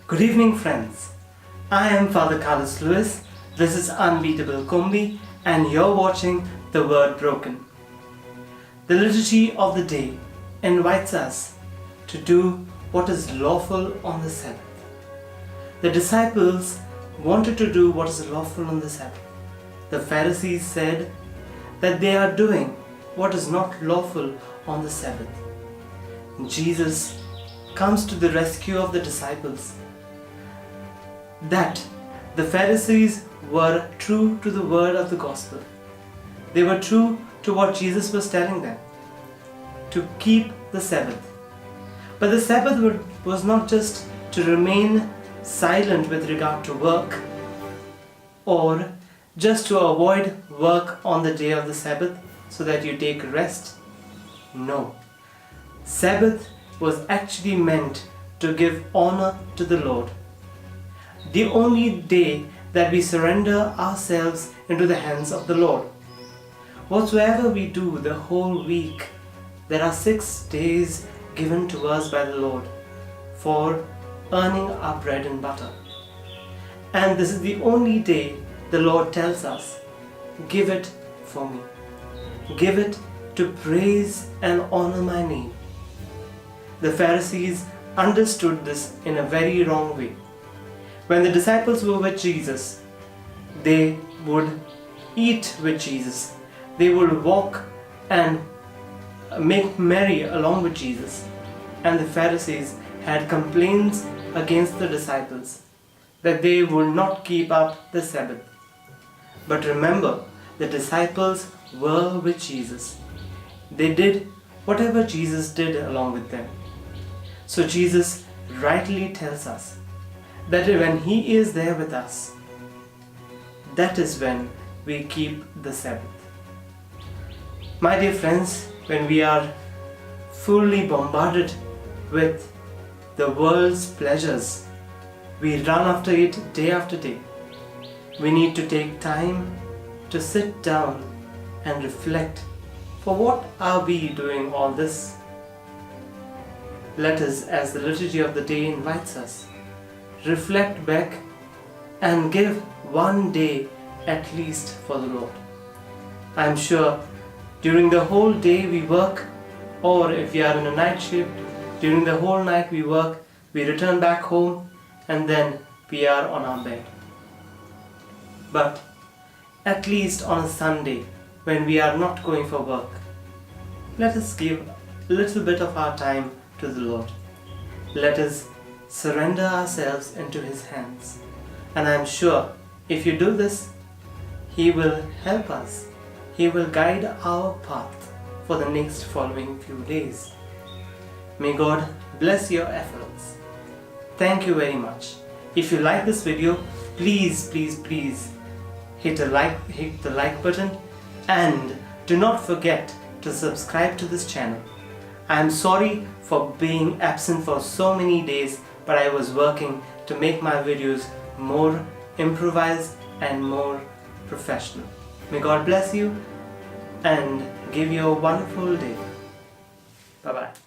Good evening, friends. I am Father Carlos Lewis. This is Unbeatable Combi, and you're watching The Word Broken. The liturgy of the day invites us to do what is lawful on the Sabbath. The disciples wanted to do what is lawful on the Sabbath. The Pharisees said that they are doing what is not lawful on the Sabbath. Jesus comes to the rescue of the disciples. That the Pharisees were true to the word of the gospel. They were true to what Jesus was telling them, to keep the Sabbath. But the Sabbath was not just to remain silent with regard to work, or just to avoid work on the day of the Sabbath so that you take rest. No. Sabbath was actually meant to give honor to the Lord. The only day that we surrender ourselves into the hands of the Lord. Whatsoever we do the whole week, there are 6 days given to us by the Lord for earning our bread and butter. And this is the only day the Lord tells us, give it for me. Give it to praise and honor my name. The Pharisees understood this in a very wrong way. When the disciples were with Jesus, they would eat with Jesus. They would walk and make merry along with Jesus. And the Pharisees had complaints against the disciples that they would not keep up the Sabbath. But remember, the disciples were with Jesus. They did whatever Jesus did along with them. So Jesus rightly tells us that when He is there with us, that is when we keep the Sabbath. My dear friends, when we are fully bombarded with the world's pleasures, we run after it day after day. We need to take time to sit down and reflect. For what are we doing all this? Let us, as the liturgy of the day invites us, reflect back and give one day at least for the Lord. I am sure during the whole day we work, or if we are in a night shift, during the whole night we work, we return back home, and then we are on our bed. But at least on a Sunday, when we are not going for work, let us give a little bit of our time to the Lord. Let us surrender ourselves into His hands. And I am sure if you do this, He will help us. He will guide our path for the next following few days. May God bless your efforts. Thank you very much. If you like this video, please hit the like button, and do not forget to subscribe to this channel. I am sorry for being absent for so many days, but I was working to make my videos more improvised and more professional. May God bless you and give you a wonderful day. Bye-bye.